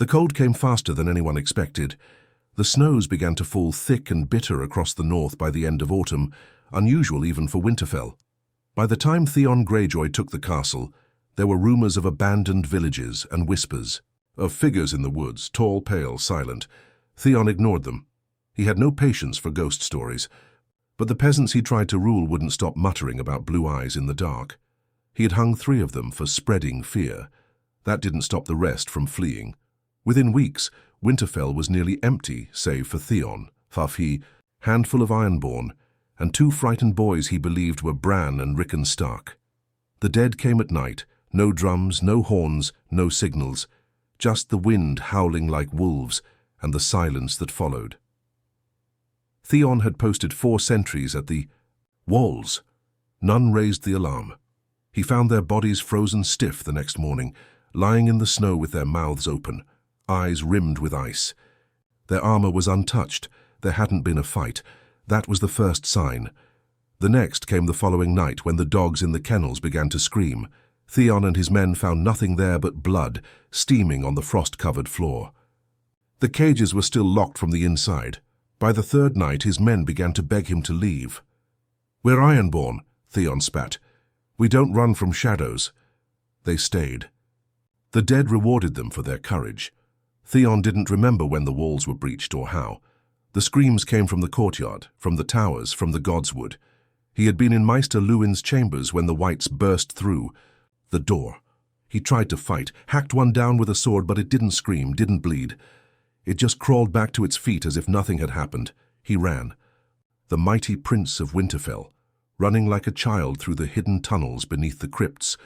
The cold came faster than anyone expected. The snows began to fall thick and bitter across the north by the end of autumn, unusual even for Winterfell. By the time Theon Greyjoy took the castle, there were rumors of abandoned villages and whispers of figures in the woods, tall, pale, silent. Theon ignored them. He had no patience for ghost stories, but the peasants he tried to rule wouldn't stop muttering about blue eyes in the dark. He had hung 3 of them for spreading fear. That didn't stop the rest from fleeing. Within weeks, Winterfell was nearly empty, save for Theon, Farfi, handful of Ironborn, and 2 frightened boys he believed were Bran and Rickon Stark. The dead came at night, no drums, no horns, no signals, just the wind howling like wolves and the silence that followed. Theon had posted 4 sentries at the walls. None raised the alarm. He found their bodies frozen stiff the next morning, lying in the snow with their mouths open, eyes rimmed with ice. Their armor was untouched. There hadn't been a fight. That was the first sign. The next came the following night when the dogs in the kennels began to scream. Theon and his men found nothing there but blood, steaming on the frost-covered floor. The cages were still locked from the inside. By the 3rd night, his men began to beg him to leave. "We're Ironborn," Theon spat. "We don't run from shadows." They stayed. The dead rewarded them for their courage. Theon didn't remember when the walls were breached or how. The screams came from the courtyard, from the towers, from the Godswood. He had been in Maester Luwin's chambers when the Whites burst through the door. He tried to fight, hacked one down with a sword, but it didn't scream, didn't bleed. It just crawled back to its feet as if nothing had happened. He ran. The mighty Prince of Winterfell, running like a child through the hidden tunnels beneath the crypts,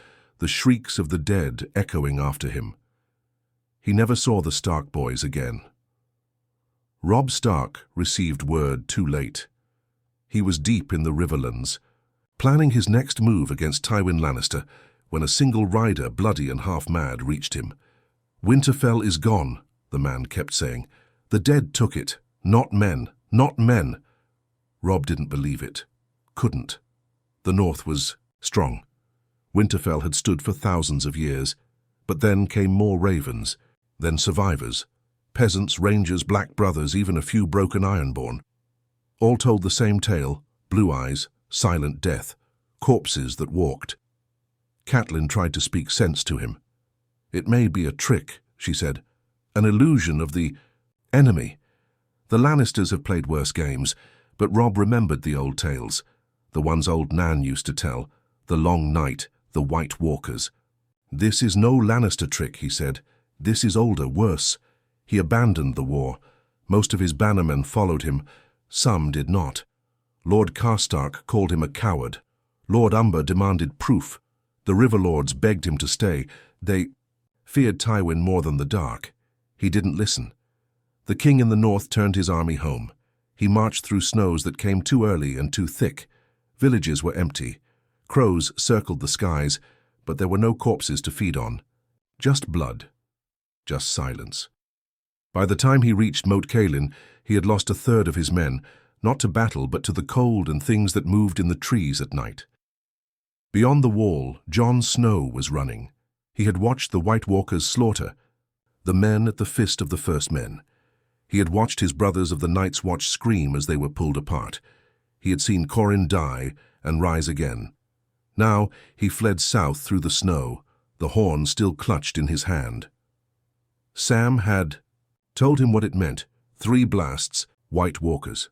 the shrieks of the dead echoing after him. He never saw the Stark boys again. Robb Stark received word too late. He was deep in the Riverlands, planning his next move against Tywin Lannister, when a single rider, bloody and half-mad, reached him. "Winterfell is gone," the man kept saying. "The dead took it. Not men. Not men." Robb didn't believe it. Couldn't. The North was strong. Winterfell had stood for thousands of years. But then came more ravens, then survivors. Peasants, rangers, black brothers, even a few broken Ironborn. All told the same tale: blue eyes, silent death, corpses that walked. Catelyn tried to speak sense to him. "It may be a trick," she said, "an illusion of the enemy. The Lannisters have played worse games," but Robb remembered the old tales, the ones old Nan used to tell, the long night, the White Walkers. "This is no Lannister trick," he said. "This is older, worse. He abandoned the war. Most of his bannermen followed him. Some did not. Lord Karstark called him a coward. Lord Umber demanded proof. The Riverlords begged him to stay. They feared Tywin more than the dark. He didn't listen. The king in the north turned his army home. He marched through snows that came too early and too thick. Villages were empty. Crows circled the skies, but there were no corpses to feed on. Just blood. Just silence. By the time he reached Moat Cailin, he had lost 1/3 of his men, not to battle but to the cold and things that moved in the trees at night. Beyond the wall, Jon Snow was running. He had watched the White Walkers slaughter, the men at the fist of the first men. He had watched his brothers of the Night's Watch scream as they were pulled apart. He had seen Corryn die and rise again. Now he fled south through the snow, the horn still clutched in his hand. Sam had told him what it meant: 3 blasts, White Walkers.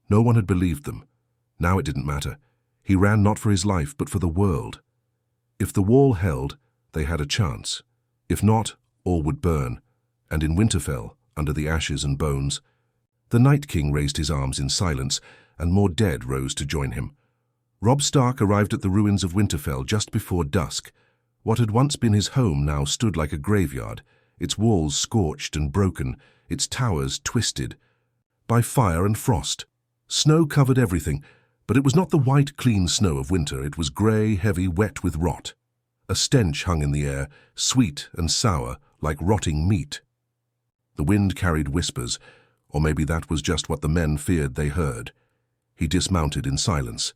No one had believed them. Now it didn't matter. He ran not for his life, but for the world. If the wall held, they had a chance. If not, all would burn, and in Winterfell, under the ashes and bones. The Night King raised his arms in silence, and more dead rose to join him. Robb Stark arrived at the ruins of Winterfell just before dusk. What had once been his home now stood like a graveyard, its walls scorched and broken, its towers twisted by fire and frost. Snow covered everything, but it was not the white, clean snow of winter. It was grey, heavy, wet with rot. A stench hung in the air, sweet and sour, like rotting meat. The wind carried whispers, or maybe that was just what the men feared they heard. He dismounted in silence.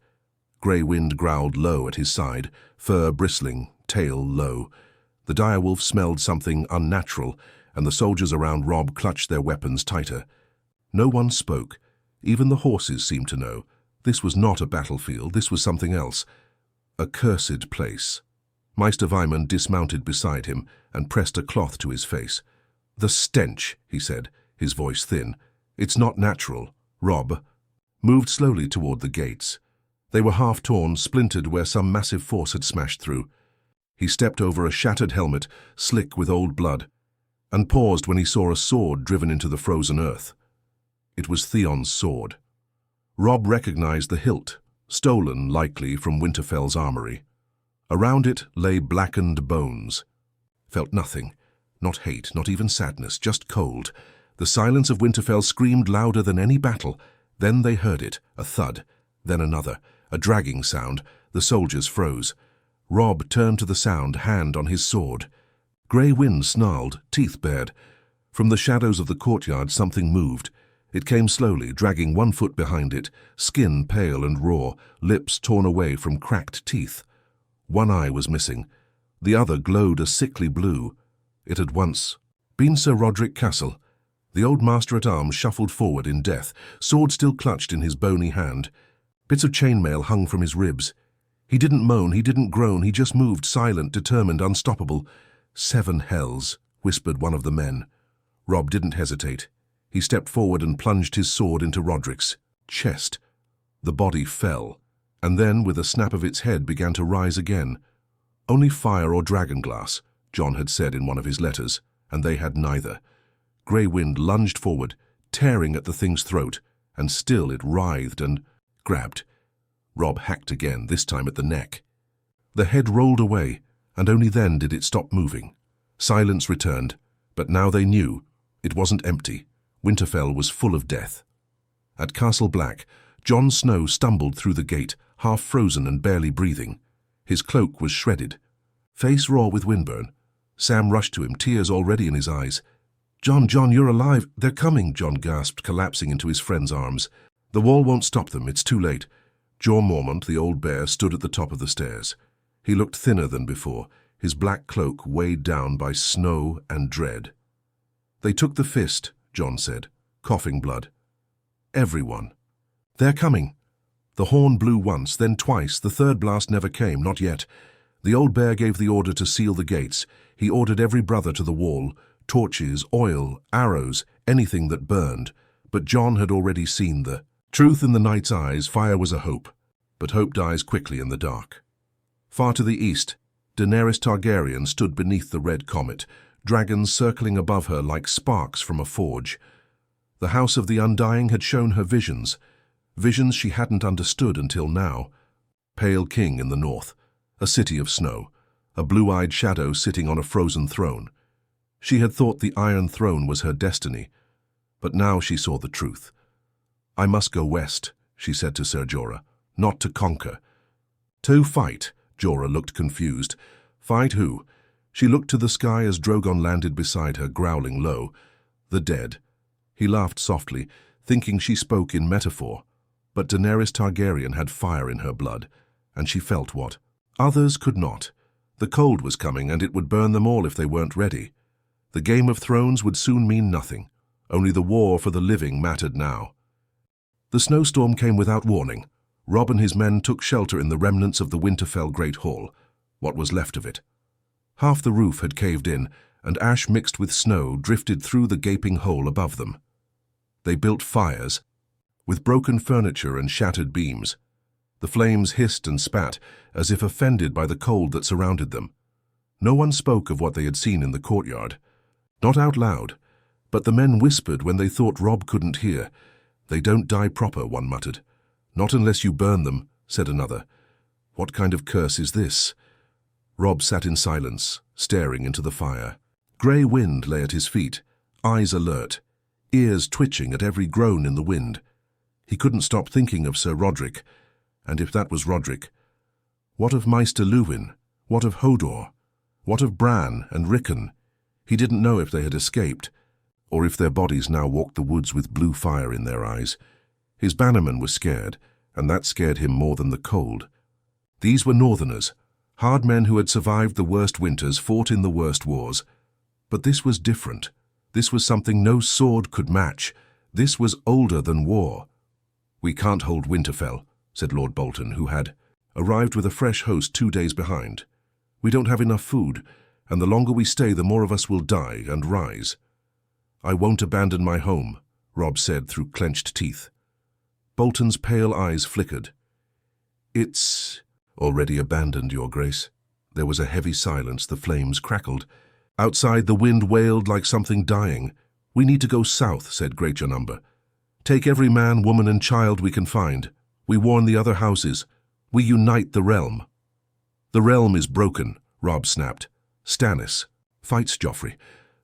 Grey Wind growled low at his side, fur bristling, tail low. The direwolf smelled something unnatural, and the soldiers around Robb clutched their weapons tighter. No one spoke. Even the horses seemed to know. This was not a battlefield, this was something else. A cursed place. Maester Wyman dismounted beside him and pressed a cloth to his face. "The stench," he said, his voice thin. "It's not natural." Robb moved slowly toward the gates. They were half-torn, splintered where some massive force had smashed through. He stepped over a shattered helmet, slick with old blood, and paused when he saw a sword driven into the frozen earth. It was Theon's sword. Robb recognized the hilt, stolen, likely, from Winterfell's armory. Around it lay blackened bones. Felt nothing. Not hate, not even sadness, just cold. The silence of Winterfell screamed louder than any battle. Then they heard it, a thud, then another, a dragging sound. The soldiers froze. Robb turned to the sound, hand on his sword. Grey wind snarled, teeth bared. From the shadows of the courtyard something moved. It came slowly, dragging 1 foot behind it, skin pale and raw, lips torn away from cracked teeth. One eye was missing. The other glowed a sickly blue. It had once been Sir Roderick Castle. The old master-at-arms shuffled forward in death, sword still clutched in his bony hand. Bits of chainmail hung from his ribs. He didn't moan, he didn't groan, he just moved, silent, determined, unstoppable. "7 hells," whispered one of the men. Robb didn't hesitate. He stepped forward and plunged his sword into Roderick's chest. The body fell, and then, with a snap of its head, began to rise again. Only fire or dragonglass, Jon had said in one of his letters, and they had neither. Grey wind lunged forward, tearing at the thing's throat, and still it writhed and grabbed. Robb hacked again, this time at the neck. The head rolled away, and only then did it stop moving. Silence returned, but now they knew it wasn't empty. Winterfell was full of death. At Castle Black, Jon Snow stumbled through the gate, half frozen and barely breathing. His cloak was shredded, face raw with windburn. Sam rushed to him, tears already in his eyes. Jon, you're alive. They're coming," Jon gasped, collapsing into his friend's arms. "The wall won't stop them. It's too late." Jorah Mormont, the old bear, stood at the top of the stairs. He looked thinner than before, his black cloak weighed down by snow and dread. "They took the fist," Jon said, coughing blood. "Everyone. They're coming." The horn blew once, then twice. The third blast never came, not yet. The old bear gave the order to seal the gates. He ordered every brother to the wall, torches, oil, arrows, anything that burned. But Jon had already seen the truth in the night's eyes. Fire was a hope, but hope dies quickly in the dark. Far to the east, Daenerys Targaryen stood beneath the red comet, dragons circling above her like sparks from a forge. The House of the Undying had shown her visions she hadn't understood until now. Pale King in the north, a city of snow, a blue-eyed shadow sitting on a frozen throne. She had thought the Iron Throne was her destiny, but now she saw the truth. "I must go west," she said to Ser Jorah, "not to conquer." "To fight," Jorah looked confused. "Fight who?" She looked to the sky as Drogon landed beside her, growling low. "The dead." He laughed softly, thinking she spoke in metaphor. But Daenerys Targaryen had fire in her blood, and she felt what others could not. The cold was coming, and it would burn them all if they weren't ready. The Game of Thrones would soon mean nothing. Only the war for the living mattered now. The snowstorm came without warning. Robb and his men took shelter in the remnants of the Winterfell Great Hall, what was left of it. Half the roof had caved in, and ash mixed with snow drifted through the gaping hole above them. They built fires, with broken furniture and shattered beams. The flames hissed and spat, as if offended by the cold that surrounded them. No one spoke of what they had seen in the courtyard. Not out loud, but the men whispered when they thought Robb couldn't hear. "They don't die proper," one muttered. "Not unless you burn them," said another. "What kind of curse is this?" Robb sat in silence, staring into the fire. Grey wind lay at his feet, eyes alert, ears twitching at every groan in the wind. He couldn't stop thinking of Sir Roderick, and if that was Roderick, what of Maester Luwin? What of Hodor? What of Bran and Rickon? He didn't know if they had escaped, or if their bodies now walked the woods with blue fire in their eyes. His bannermen were scared, and that scared him more than the cold. These were Northerners, hard men who had survived the worst winters, fought in the worst wars. But this was different. This was something no sword could match. This was older than war. "We can't hold Winterfell," said Lord Bolton, who had arrived with a fresh host 2 days behind. "We don't have enough food, and the longer we stay, the more of us will die and rise." "I won't abandon my home," Robb said through clenched teeth. Bolton's pale eyes flickered. "It's already abandoned, Your Grace." There was a heavy silence. The flames crackled. Outside, the wind wailed like something dying. "We need to go south," said Greatjanumber. "Take every man, woman, and child we can find. We warn the other houses. We unite the realm." "The realm is broken," Robb snapped. "Stannis fights Joffrey.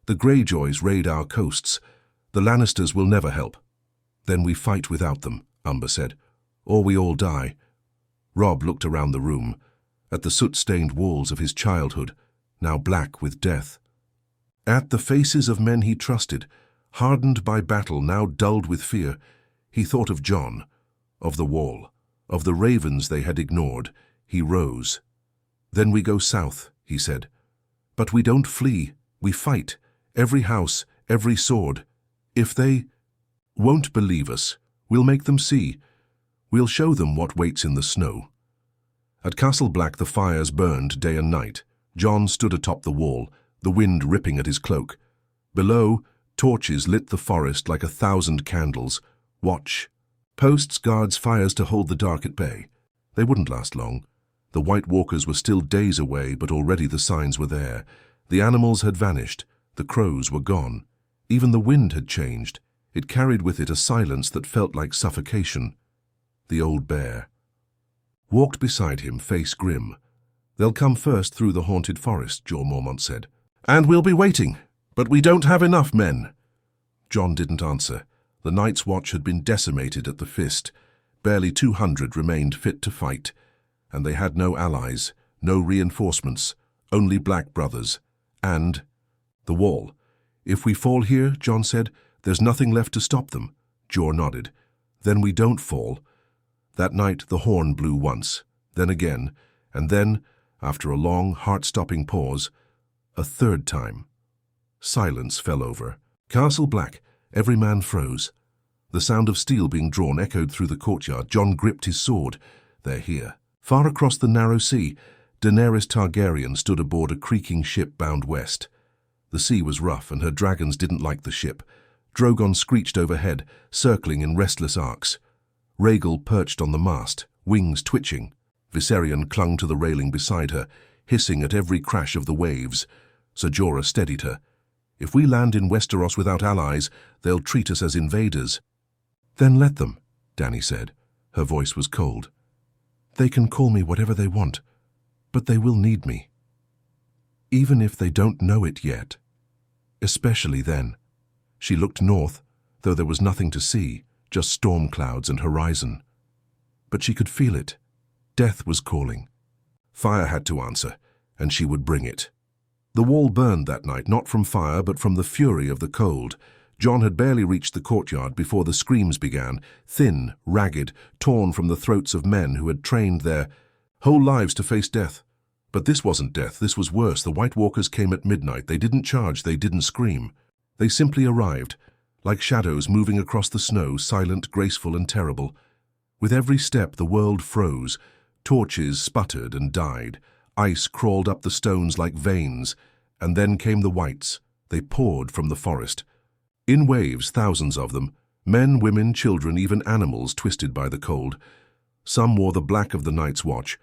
The Greyjoys raid our coasts. The Lannisters will never help." "Then we fight without them," Umber said. "Or we all die." Robb looked around the room, at the soot-stained walls of his childhood, now black with death. At the faces of men he trusted, hardened by battle, now dulled with fear. He thought of Jon, of the wall, of the ravens they had ignored. He rose. "Then we go south," he said. "But we don't flee, we fight. Every house, every sword. If they won't believe us, we'll make them see. We'll show them what waits in the snow." At Castle Black the fires burned day and night. Jon stood atop the wall, the wind ripping at his cloak. Below, torches lit the forest like 1,000 candles. Watch. Posts guards fires to hold the dark at bay. They wouldn't last long. The White Walkers were still days away, but already the signs were there. The animals had vanished. The crows were gone. Even the wind had changed. It carried with it a silence that felt like suffocation. The old bear walked beside him, face grim. "They'll come first through the haunted forest," Jorah Mormont said. "And we'll be waiting, but we don't have enough men." Jon didn't answer. The Night's Watch had been decimated at the Fist. Barely 200 remained fit to fight, and they had no allies, no reinforcements, only black brothers. And the wall. "If we fall here," Jon said, "there's nothing left to stop them." Jorah nodded. "Then we don't fall." That night the horn blew once, then again, and then, after a long, heart-stopping pause, a third time. Silence fell over. Castle Black, every man froze. The sound of steel being drawn echoed through the courtyard. Jon gripped his sword. "They're here." Far across the narrow sea, Daenerys Targaryen stood aboard a creaking ship bound west. The sea was rough, and her dragons didn't like the ship. Drogon screeched overhead, circling in restless arcs. Rhaegal perched on the mast, wings twitching. Viserion clung to the railing beside her, hissing at every crash of the waves. Ser Jorah steadied her. "If we land in Westeros without allies, they'll treat us as invaders." "Then let them," Dany said. Her voice was cold. "They can call me whatever they want, but they will need me. Even if they don't know it yet. Especially then." She looked north, though there was nothing to see, just storm clouds and horizon. But she could feel it. Death was calling. Fire had to answer, and she would bring it. The wall burned that night, not from fire, but from the fury of the cold. Jon had barely reached the courtyard before the screams began, thin, ragged, torn from the throats of men who had trained their whole lives to face death. But this wasn't death, this was worse. The White Walkers came at midnight. They didn't charge, they didn't scream. They simply arrived, like shadows moving across the snow, silent, graceful, and terrible. With every step the world froze. Torches sputtered and died. Ice crawled up the stones like veins. And then came the Whites. They poured from the forest. In waves, thousands of them. Men, women, children, even animals twisted by the cold. Some wore the black of the Night's Watch,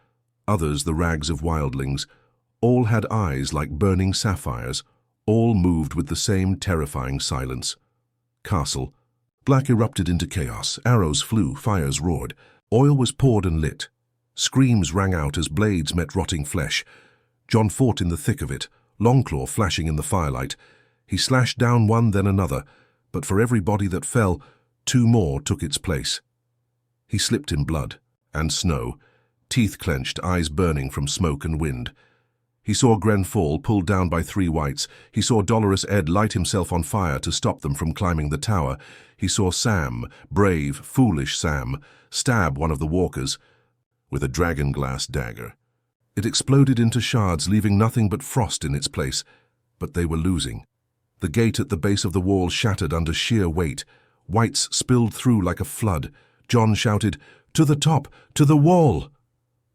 others the rags of wildlings. All had eyes like burning sapphires. All moved with the same terrifying silence. Castle Black erupted into chaos. Arrows flew, fires roared. Oil was poured and lit. Screams rang out as blades met rotting flesh. Jon fought in the thick of it, Longclaw flashing in the firelight. He slashed down one, then another, but for every body that fell, 2 more took its place. He slipped in blood and snow, teeth clenched, eyes burning from smoke and wind. He saw Gren fall, pulled down by 3 Whites. He saw Dolorous Ed light himself on fire to stop them from climbing the tower. He saw Sam, brave, foolish Sam, stab one of the walkers with a dragon-glass dagger. It exploded into shards, leaving nothing but frost in its place. But they were losing. The gate at the base of the wall shattered under sheer weight. Whites spilled through like a flood. Jon shouted, "To the top! To the wall!"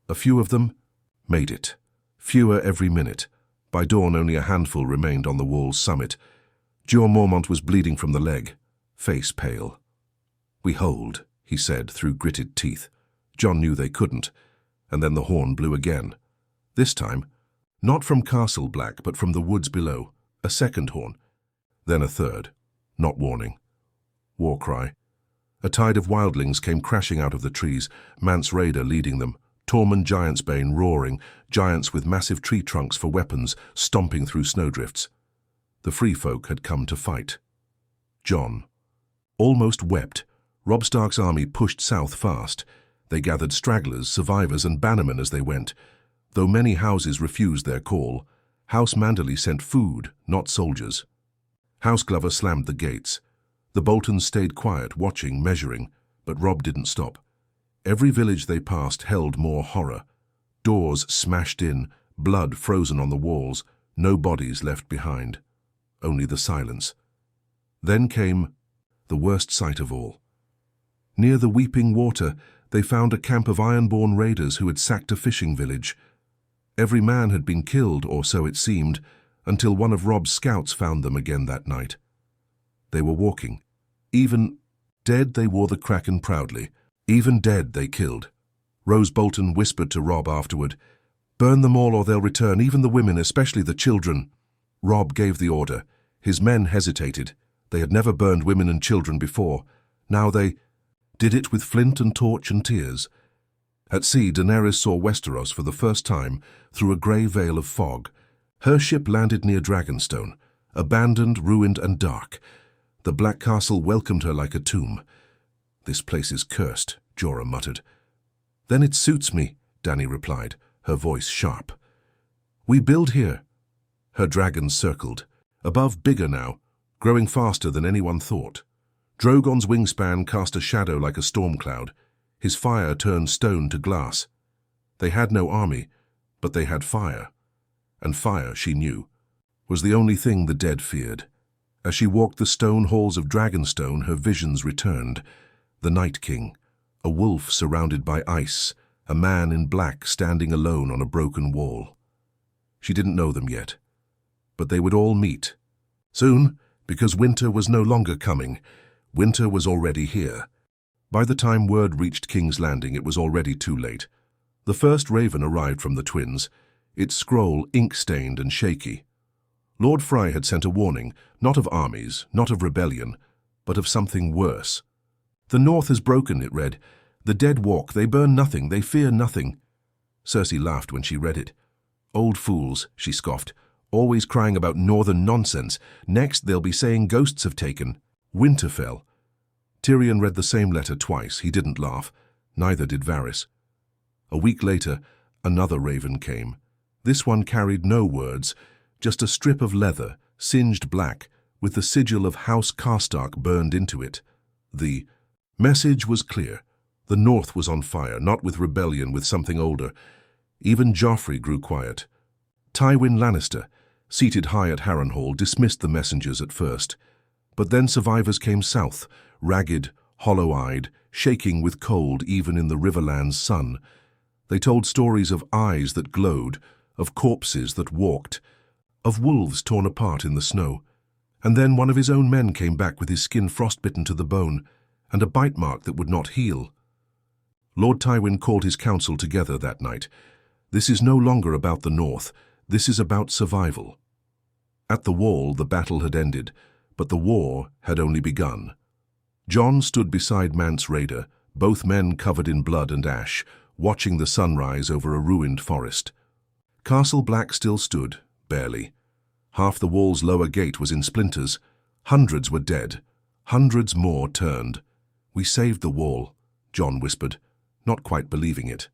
A few of them made it. Fewer every minute. By dawn only a handful remained on the wall's summit. Jeor Mormont was bleeding from the leg, face pale. "We hold," he said through gritted teeth. Jon knew they couldn't, and then the horn blew again. This time, not from Castle Black, but from the woods below. A second horn. Then a third. Not warning. War cry. A tide of wildlings came crashing out of the trees, Mance Rayder leading them. Tormund Giantsbane roaring, giants with massive tree trunks for weapons stomping through snowdrifts. The free folk had come to fight. Jon almost wept. Robb Stark's army pushed south fast. They gathered stragglers, survivors and bannermen as they went. Though many houses refused their call, House Manderly sent food, not soldiers. House Glover slammed the gates. The Boltons stayed quiet, watching, measuring, but Robb didn't stop. Every village they passed held more horror. Doors smashed in, blood frozen on the walls, no bodies left behind. Only the silence. Then came the worst sight of all. Near the Weeping Water, they found a camp of Ironborn raiders who had sacked a fishing village. Every man had been killed, or so it seemed, until one of Robb's scouts found them again that night. They were walking. Even dead, they wore the Kraken proudly. Even dead, they killed. Rose Bolton whispered to Robb afterward, "Burn them all or they'll return, even the women, especially the children." Robb gave the order. His men hesitated. They had never burned women and children before. Now they did it with flint and torch and tears. At sea, Daenerys saw Westeros for the first time through a grey veil of fog. Her ship landed near Dragonstone, abandoned, ruined and dark. The Black Castle welcomed her like a tomb. "This place is cursed," Jorah muttered. "Then it suits me," Dany replied, her voice sharp. "We build here." Her dragons circled. Above, bigger now, growing faster than anyone thought. Drogon's wingspan cast a shadow like a storm cloud. His fire turned stone to glass. They had no army, but they had fire. And fire, she knew, was the only thing the dead feared. As she walked the stone halls of Dragonstone, her visions returned. The Night King, a wolf surrounded by ice, a man in black standing alone on a broken wall. She didn't know them yet, but they would all meet. Soon, because winter was no longer coming. Winter was already here. By the time word reached King's Landing, it was already too late. The first raven arrived from the twins, its scroll ink-stained and shaky. Lord Fray had sent a warning, not of armies, not of rebellion, but of something worse. "The North has broken," it read. "The dead walk, they burn nothing, they fear nothing." Cersei laughed when she read it. "Old fools," she scoffed, "always crying about northern nonsense. Next they'll be saying ghosts have taken Winterfell." Tyrion read the same letter twice. He didn't laugh. Neither did Varys. A week later, another raven came. This one carried no words, just a strip of leather, singed black, with the sigil of House Karstark burned into it. The message was clear. The North was on fire, not with rebellion, with something older. Even Joffrey grew quiet. Tywin Lannister, seated high at Harrenhal, dismissed the messengers at first. But then survivors came south, ragged, hollow-eyed, shaking with cold even in the Riverland's sun. They told stories of eyes that glowed, of corpses that walked, of wolves torn apart in the snow. And then one of his own men came back with his skin frostbitten to the bone, and a bite mark that would not heal. Lord Tywin called his council together that night. This is no longer about the North. This is about survival. At the wall, the battle had ended, but the war had only begun. Jon stood beside Mance Rayder, both men covered in blood and ash, watching the sunrise over a ruined forest. Castle Black still stood, barely. Half the wall's lower gate was in splinters. Hundreds were dead. Hundreds more turned. "We saved the wall," Jon whispered, not quite believing it.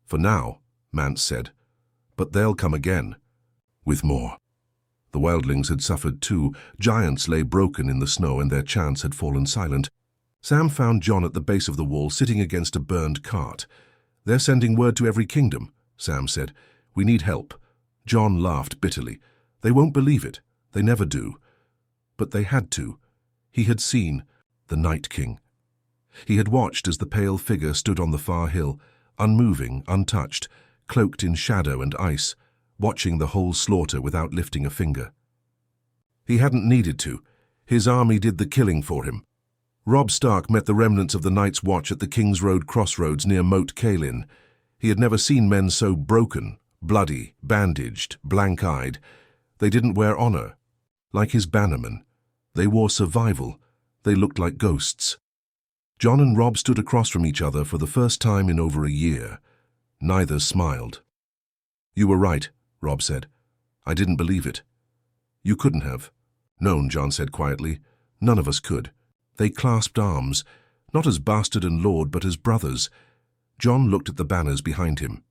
"For now," Mance said, "but they'll come again, with more." The wildlings had suffered too. Giants lay broken in the snow and their chants had fallen silent. Sam found Jon at the base of the wall, sitting against a burned cart. "They're sending word to every kingdom," Sam said. "We need help." Jon laughed bitterly. "They won't believe it. They never do. But they had to. He had seen the Night King. He had watched as the pale figure stood on the far hill, unmoving, untouched, cloaked in shadow and ice, watching the whole slaughter without lifting a finger. He hadn't needed to. His army did the killing for him. Robb Stark met the remnants of the Night's Watch at the King's Road crossroads near Moat Cailin. He had never seen men so broken, bloody, bandaged, blank-eyed. They didn't wear honor. Like his bannermen. They wore survival. They looked like ghosts. Jon and Robb stood across from each other for the first time in over a year. Neither smiled. "You were right," Robb said. "I didn't believe it." "You couldn't have." "No," Jon said quietly. "None of us could." They clasped arms, not as bastard and lord, but as brothers. Jon looked at the banners behind him.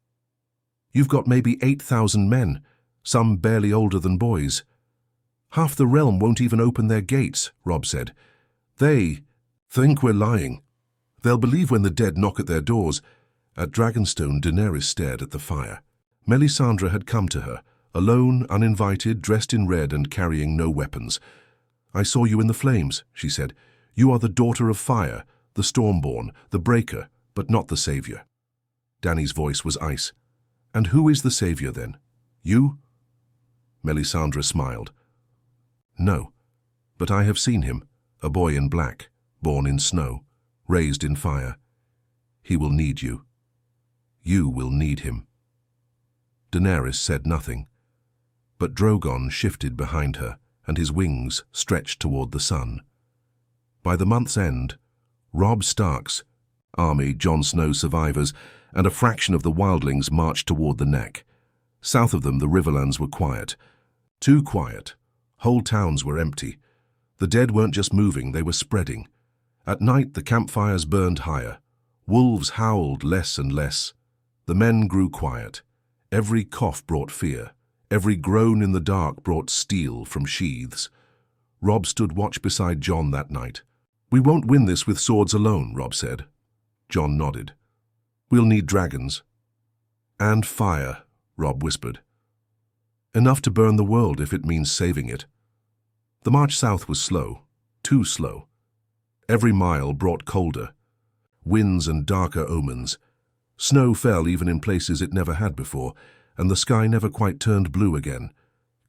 "You've got maybe 8,000 men, some barely older than boys." "Half the realm won't even open their gates," Robb said. "They think we're lying. They'll believe when the dead knock at their doors." At Dragonstone, Daenerys stared at the fire. Melisandre had come to her, alone, uninvited, dressed in red and carrying no weapons. "I saw you in the flames," she said. "You are the daughter of fire, the Stormborn, the Breaker, but not the Savior." Dany's voice was ice. "And who is the Savior, then? You?" Melisandre smiled. "No, but I have seen him, a boy in black, born in snow, raised in fire. He will need you. You will need him." Daenerys said nothing, but Drogon shifted behind her, and his wings stretched toward the sun. By the month's end, Robb Stark's army, Jon Snow's survivors, and a fraction of the wildlings marched toward the Neck. South of them, the Riverlands were quiet. Too quiet. Whole towns were empty. The dead weren't just moving, they were spreading. At night, the campfires burned higher. Wolves howled less and less. The men grew quiet. Every cough brought fear. Every groan in the dark brought steel from sheaths. Robb stood watch beside Jon that night. "We won't win this with swords alone," Robb said. Jon nodded. "We'll need dragons." "And fire," Robb whispered. "Enough to burn the world if it means saving it." The march south was slow, too slow. Every mile brought colder. Winds and darker omens. Snow fell even in places it never had before, and the sky never quite turned blue again.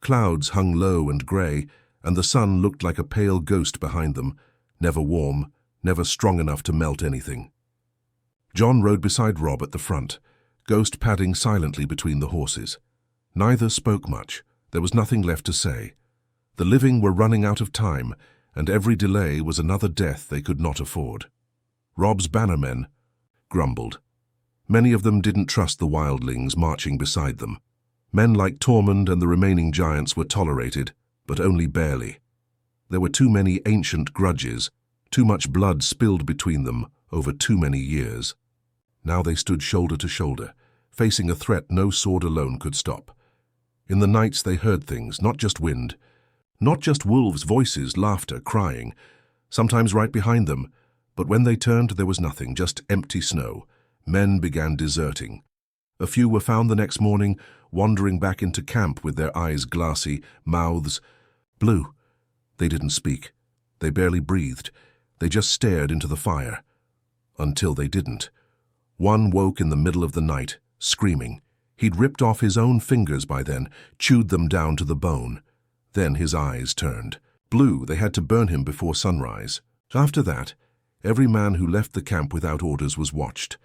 Clouds hung low and grey, and the sun looked like a pale ghost behind them, never warm, never strong enough to melt anything. Jon rode beside Robb at the front, Ghost padding silently between the horses. Neither spoke much. There was nothing left to say. The living were running out of time, and every delay was another death they could not afford. Robb's bannermen grumbled. Many of them didn't trust the wildlings marching beside them. Men like Tormund and the remaining giants were tolerated, but only barely. There were too many ancient grudges, too much blood spilled between them over too many years. Now they stood shoulder to shoulder, facing a threat no sword alone could stop. In the nights they heard things, not just wind, not just wolves' voices, laughter, crying, sometimes right behind them, but when they turned there was nothing, just empty snow. Men began deserting. A few were found the next morning, wandering back into camp with their eyes glassy, mouths blue. They didn't speak. They barely breathed. They just stared into the fire. Until they didn't. One woke in the middle of the night, screaming. He'd ripped off his own fingers by then, chewed them down to the bone. Then his eyes turned blue. They had to burn him before sunrise. After that, every man who left the camp without orders was watched.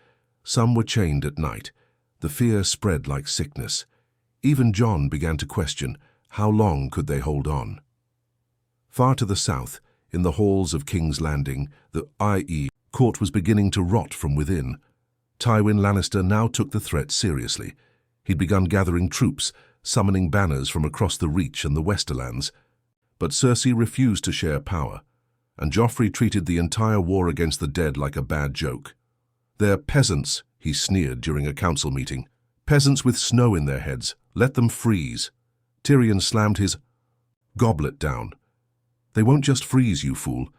Some were chained at night. The fear spread like sickness. Even Jon began to question, how long could they hold on? Far to the south, in the halls of King's Landing, the i.e. court was beginning to rot from within. Tywin Lannister now took the threat seriously. He'd begun gathering troops, summoning banners from across the Reach and the Westerlands. But Cersei refused to share power, and Joffrey treated the entire war against the dead like a bad joke. "They're peasants," he sneered during a council meeting. "Peasants with snow in their heads. Let them freeze." Tyrion slammed his goblet down. "They won't just freeze, you fool.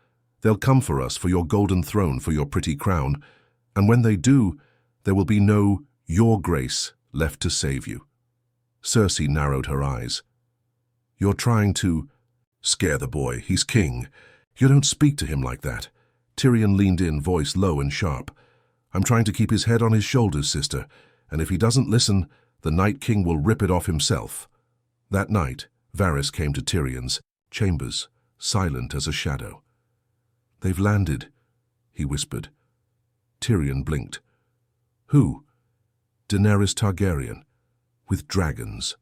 They'll come for us, for your golden throne, for your pretty crown. And when they do, there will be no your grace left to save you." Cersei narrowed her eyes. "You're trying to..." Scare the boy, he's king. You don't speak to him like that. Tyrion leaned in, voice low and sharp. I'm trying to keep his head on his shoulders, sister, and if he doesn't listen, the Night King will rip it off himself. That night, Varys came to Tyrion's chambers, silent as a shadow. They've landed, he whispered. Tyrion blinked. Who? Daenerys Targaryen, with dragons.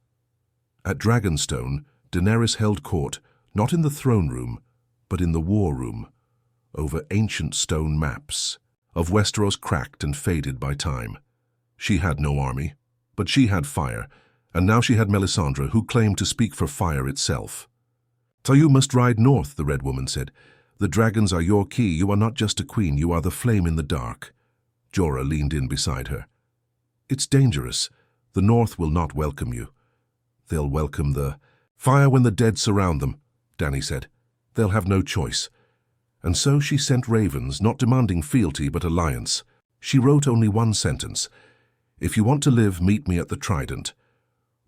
At Dragonstone, Daenerys held court, not in the throne room, but in the war room, over ancient stone maps, of Westeros cracked and faded by time. She had no army, but she had fire, and now she had Melisandre, who claimed to speak for fire itself. So you must ride north, the Red Woman said. The dragons are your key. You are not just a queen, you are the flame in the dark. Jorah leaned in beside her. It's dangerous. The North will not welcome you. They'll welcome the fire when the dead surround them, Dany said. They'll have no choice. And so she sent ravens, not demanding fealty but alliance. She wrote only one sentence. If you want to live, meet me at the Trident.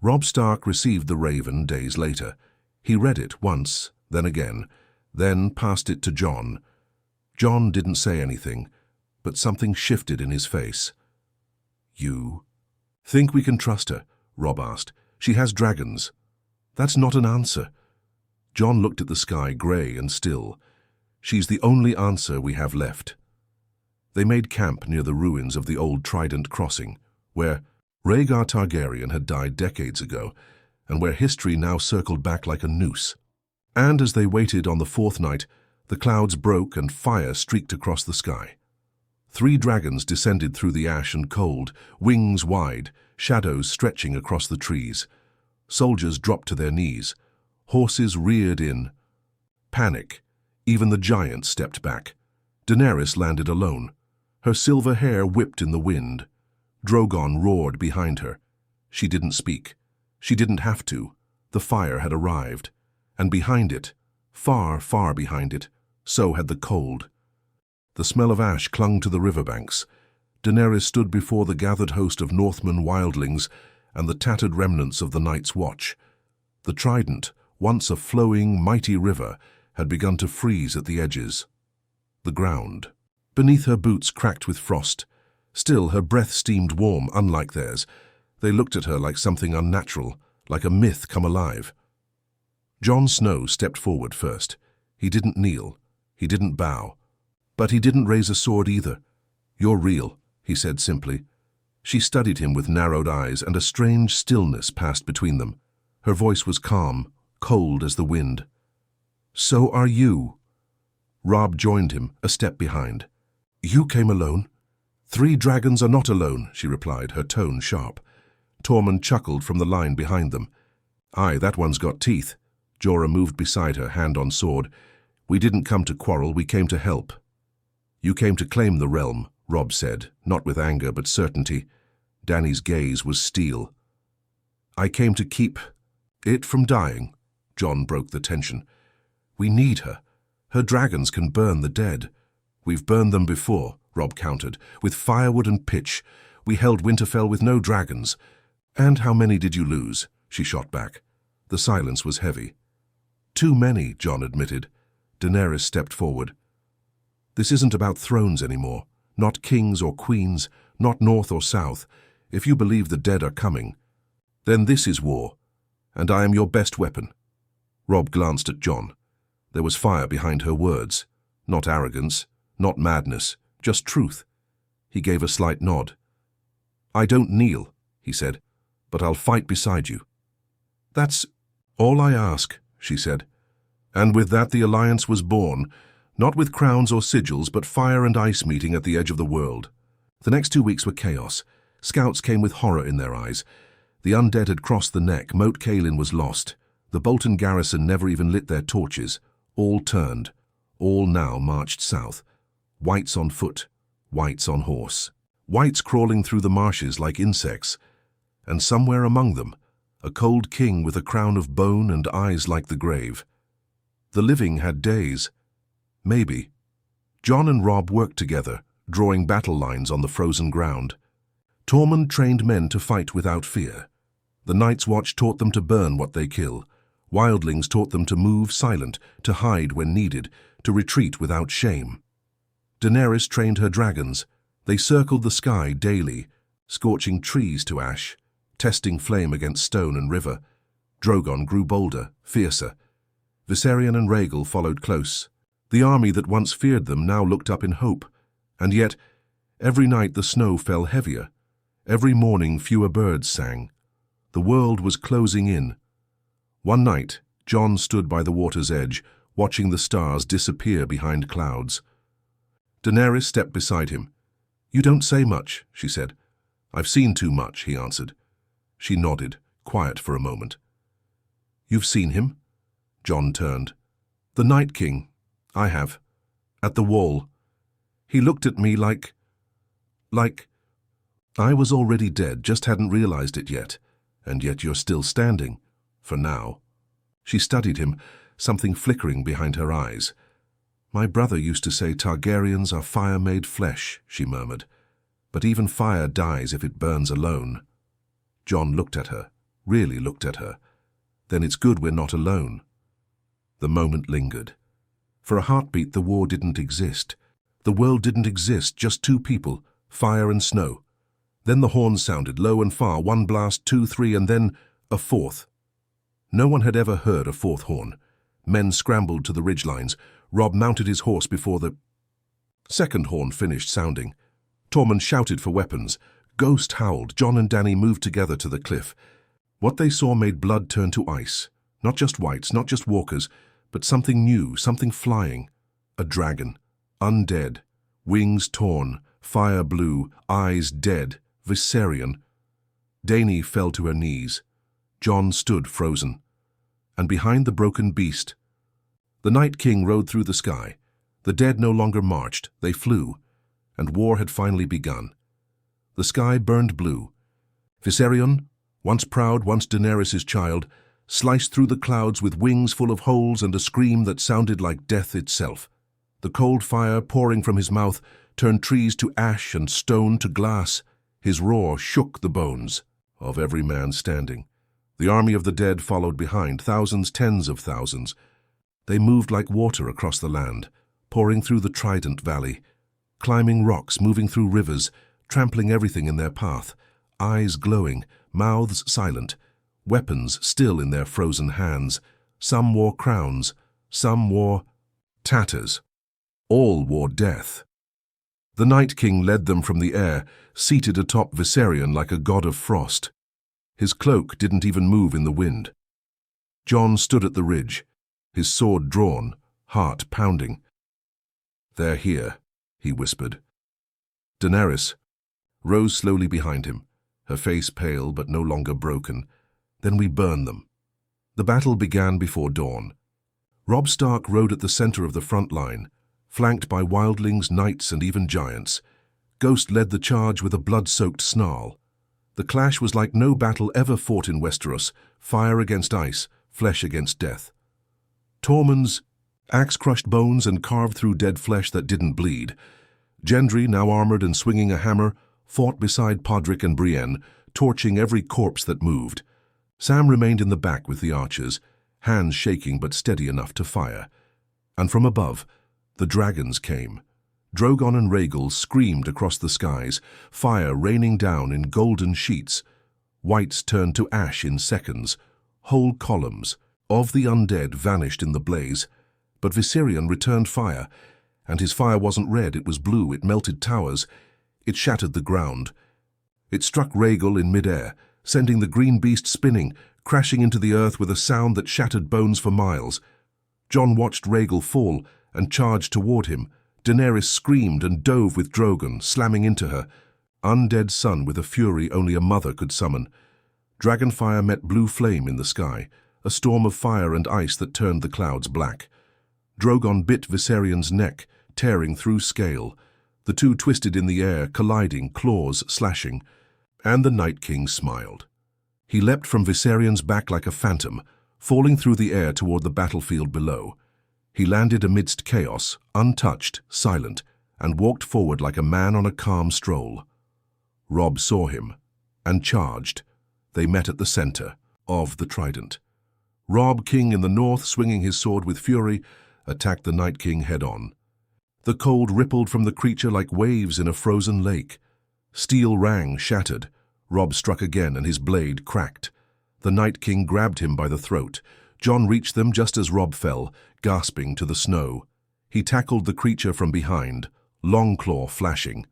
Robb Stark received the raven days later. He read it once, then again, then passed it to Jon. Jon didn't say anything, but something shifted in his face. You think we can trust her? Robb asked. She has dragons. That's not an answer. Jon looked at the sky, grey and still. She's the only answer we have left. They made camp near the ruins of the old Trident Crossing, where Rhaegar Targaryen had died decades ago, and where history now circled back like a noose. And as they waited on the fourth night, the clouds broke and fire streaked across the sky. 3 dragons descended through the ash and cold, wings wide, shadows stretching across the trees. Soldiers dropped to their knees. Horses reared in. Panic. Even the giants stepped back. Daenerys landed alone. Her silver hair whipped in the wind. Drogon roared behind her. She didn't speak. She didn't have to. The fire had arrived. And behind it, far, far behind it, so had the cold. The smell of ash clung to the riverbanks. Daenerys stood before the gathered host of Northmen wildlings and the tattered remnants of the Night's Watch. The Trident, once a flowing, mighty river, had begun to freeze at the edges. The ground. Beneath her boots cracked with frost. Still, her breath steamed warm, unlike theirs. They looked at her like something unnatural, like a myth come alive. Jon Snow stepped forward first. He didn't kneel. He didn't bow. But he didn't raise a sword either. You're real, he said simply. She studied him with narrowed eyes, and a strange stillness passed between them. Her voice was calm, cold as the wind. So are you. Robb joined him, a step behind. You came alone? 3 dragons are not alone, she replied, her tone sharp. Tormund chuckled from the line behind them. Aye, that one's got teeth. Jorah moved beside her, hand on sword. We didn't come to quarrel, we came to help. You came to claim the realm, Robb said, not with anger but certainty. Dany's gaze was steel. I came to keep it from dying. Jon broke the tension. We need her. Her dragons can burn the dead. We've burned them before, Robb countered, with firewood and pitch. We held Winterfell with no dragons. And how many did you lose? She shot back. The silence was heavy. Too many, Jon admitted. Daenerys stepped forward. This isn't about thrones anymore. Not kings or queens, not north or south. If you believe the dead are coming, then this is war, and I am your best weapon. Robb glanced at Jon. There was fire behind her words. Not arrogance, not madness, just truth. He gave a slight nod. I don't kneel, he said, but I'll fight beside you. That's all I ask, she said. And with that the alliance was born, not with crowns or sigils, but fire and ice meeting at the edge of the world. The next 2 weeks were chaos. Scouts came with horror in their eyes. The undead had crossed the neck. Moat Cailin was lost. The Bolton garrison never even lit their torches. All turned. All now marched south. Whites on foot. Whites on horse. Whites crawling through the marshes like insects. And somewhere among them, a cold king with a crown of bone and eyes like the grave. The living had days. Maybe. Jon and Robb worked together, drawing battle lines on the frozen ground. Tormund trained men to fight without fear. The Night's Watch taught them to burn what they kill. Wildlings taught them to move silent, to hide when needed, to retreat without shame. Daenerys trained her dragons. They circled the sky daily, scorching trees to ash, testing flame against stone and river. Drogon grew bolder, fiercer. Viserion and Rhaegal followed close. The army that once feared them now looked up in hope. And yet, every night the snow fell heavier. Every morning fewer birds sang. The world was closing in. One night, Jon stood by the water's edge, watching the stars disappear behind clouds. Daenerys stepped beside him. "You don't say much," she said. "I've seen too much," he answered. She nodded, quiet for a moment. "You've seen him?" Jon turned. "The Night King. I have. At the wall. He looked at me like I was already dead, just hadn't realized it yet. And yet you're still standing. For now." She studied him, something flickering behind her eyes. "My brother used to say Targaryens are fire-made flesh," she murmured. "But even fire dies if it burns alone." Jon looked at her, really looked at her. "Then it's good we're not alone." The moment lingered. For a heartbeat, the war didn't exist. The world didn't exist, just two people, fire and snow. Then the horns sounded, low and far, one blast, two, three, and then a fourth. No one had ever heard a fourth horn. Men scrambled to the ridgelines. Robb mounted his horse before the second horn finished sounding. Tormund shouted for weapons. Ghost howled. Jon and Dany moved together to the cliff. What they saw made blood turn to ice. Not just whites, not just walkers, but something new, something flying. A dragon. Undead. Wings torn. Fire blue. Eyes dead. Viserion. Dany fell to her knees. Jon stood frozen. And behind the broken beast, the Night King rode through the sky. The dead no longer marched, they flew. And war had finally begun. The sky burned blue. Viserion, once proud, once Daenerys' child, sliced through the clouds with wings full of holes and a scream that sounded like death itself. The cold fire pouring from his mouth turned trees to ash and stone to glass. His roar shook the bones of every man standing. The army of the dead followed behind, thousands, tens of thousands. They moved like water across the land, pouring through the Trident Valley, climbing rocks, moving through rivers, trampling everything in their path, eyes glowing, mouths silent, weapons still in their frozen hands. Some wore crowns, some wore tatters. All wore death. The Night King led them from the air, seated atop Viserion like a god of frost. His cloak didn't even move in the wind. Jon stood at the ridge, his sword drawn, heart pounding. "They're here," he whispered. Daenerys rose slowly behind him, her face pale but no longer broken. "Then we burn them." The battle began before dawn. Robb Stark rode at the center of the front line, flanked by wildlings, knights, and even giants. Ghost led the charge with a blood-soaked snarl. The clash was like no battle ever fought in Westeros, fire against ice, flesh against death. Tormund's axe crushed bones and carved through dead flesh that didn't bleed. Gendry, now armored and swinging a hammer, fought beside Podrick and Brienne, torching every corpse that moved. Sam remained in the back with the archers, hands shaking but steady enough to fire. And from above, the dragons came. Drogon and Rhaegal screamed across the skies, fire raining down in golden sheets. Whites turned to ash in seconds. Whole columns of the undead vanished in the blaze. But Viserion returned fire, and his fire wasn't red, it was blue. It melted towers. It shattered the ground. It struck Rhaegal in midair, sending the green beast spinning, crashing into the earth with a sound that shattered bones for miles. Jon watched Rhaegal fall and charged toward him. Daenerys screamed and dove with Drogon, slamming into her. Undead sun with a fury only a mother could summon. Dragonfire met blue flame in the sky, a storm of fire and ice that turned the clouds black. Drogon bit Viserion's neck, tearing through scale. The two twisted in the air, colliding, claws slashing. And the Night King smiled. He leapt from Viserion's back like a phantom, falling through the air toward the battlefield below. He landed amidst chaos, untouched, silent, and walked forward like a man on a calm stroll. Robb saw him, and charged. They met at the center of the Trident. Robb, king in the north, swinging his sword with fury, attacked the Night King head-on. The cold rippled from the creature like waves in a frozen lake. Steel rang, shattered. Robb struck again, and his blade cracked. The Night King grabbed him by the throat. Jon reached them just as Robb fell, gasping to the snow. He tackled the creature from behind, Longclaw flashing.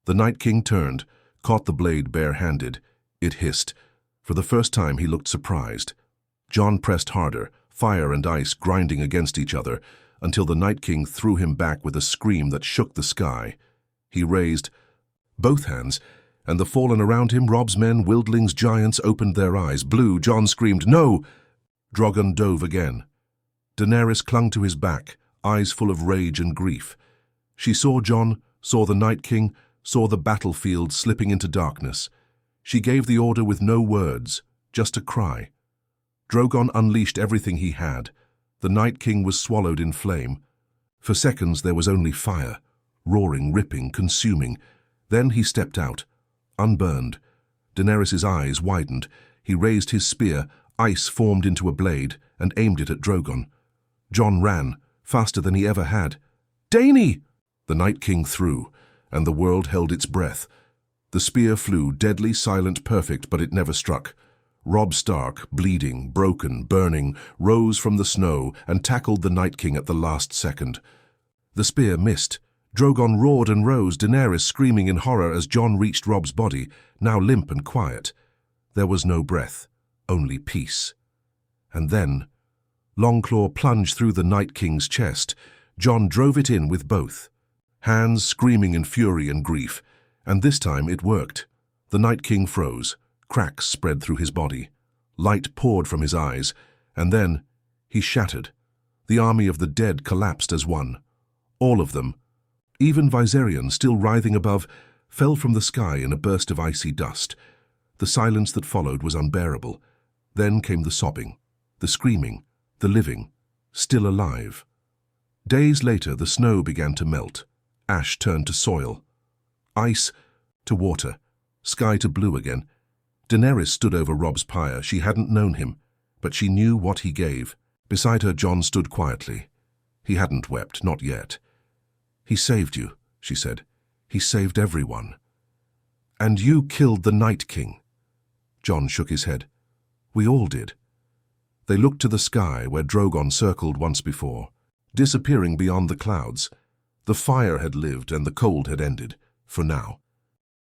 The Night King turned, caught the blade bare-handed. It hissed. For the first time he looked surprised. Jon pressed harder, fire and ice grinding against each other, until the Night King threw him back with a scream that shook the sky. He raised both hands, and the fallen around him, Robb's men, wildlings, giants, opened their eyes. Blue, Jon screamed, "No!" Drogon dove again. Daenerys clung to his back, eyes full of rage and grief. She saw Jon, saw the Night King, saw the battlefield slipping into darkness. She gave the order with no words, just a cry. Drogon unleashed everything he had. The Night King was swallowed in flame. For seconds there was only fire, roaring, ripping, consuming. Then he stepped out, unburned. Daenerys' eyes widened. He raised his spear, ice formed into a blade, and aimed it at Drogon. Jon ran, faster than he ever had. "Dany!" The Night King threw, and the world held its breath. The spear flew, deadly, silent, perfect, but it never struck. Robb Stark, bleeding, broken, burning, rose from the snow and tackled the Night King at the last second. The spear missed. Drogon roared and rose, Daenerys screaming in horror as Jon reached Robb's body, now limp and quiet. There was no breath, only peace. And then, Longclaw plunged through the Night King's chest. Jon drove it in with both, hands screaming in fury and grief. And this time it worked. The Night King froze. Cracks spread through his body. Light poured from his eyes. And then he shattered. The army of the dead collapsed as one. All of them, even Viserion still writhing above, fell from the sky in a burst of icy dust. The silence that followed was unbearable. Then came the sobbing, the screaming, the living, still alive. Days later, the snow began to melt. Ash turned to soil. Ice to water. Sky to blue again. Daenerys stood over Robb's pyre. She hadn't known him, but she knew what he gave. Beside her, Jon stood quietly. He hadn't wept, not yet. "He saved you," she said. "He saved everyone." "And you killed the Night King." Jon shook his head. "We all did." They looked to the sky where Drogon circled once before, disappearing beyond the clouds. The fire had lived and the cold had ended, for now.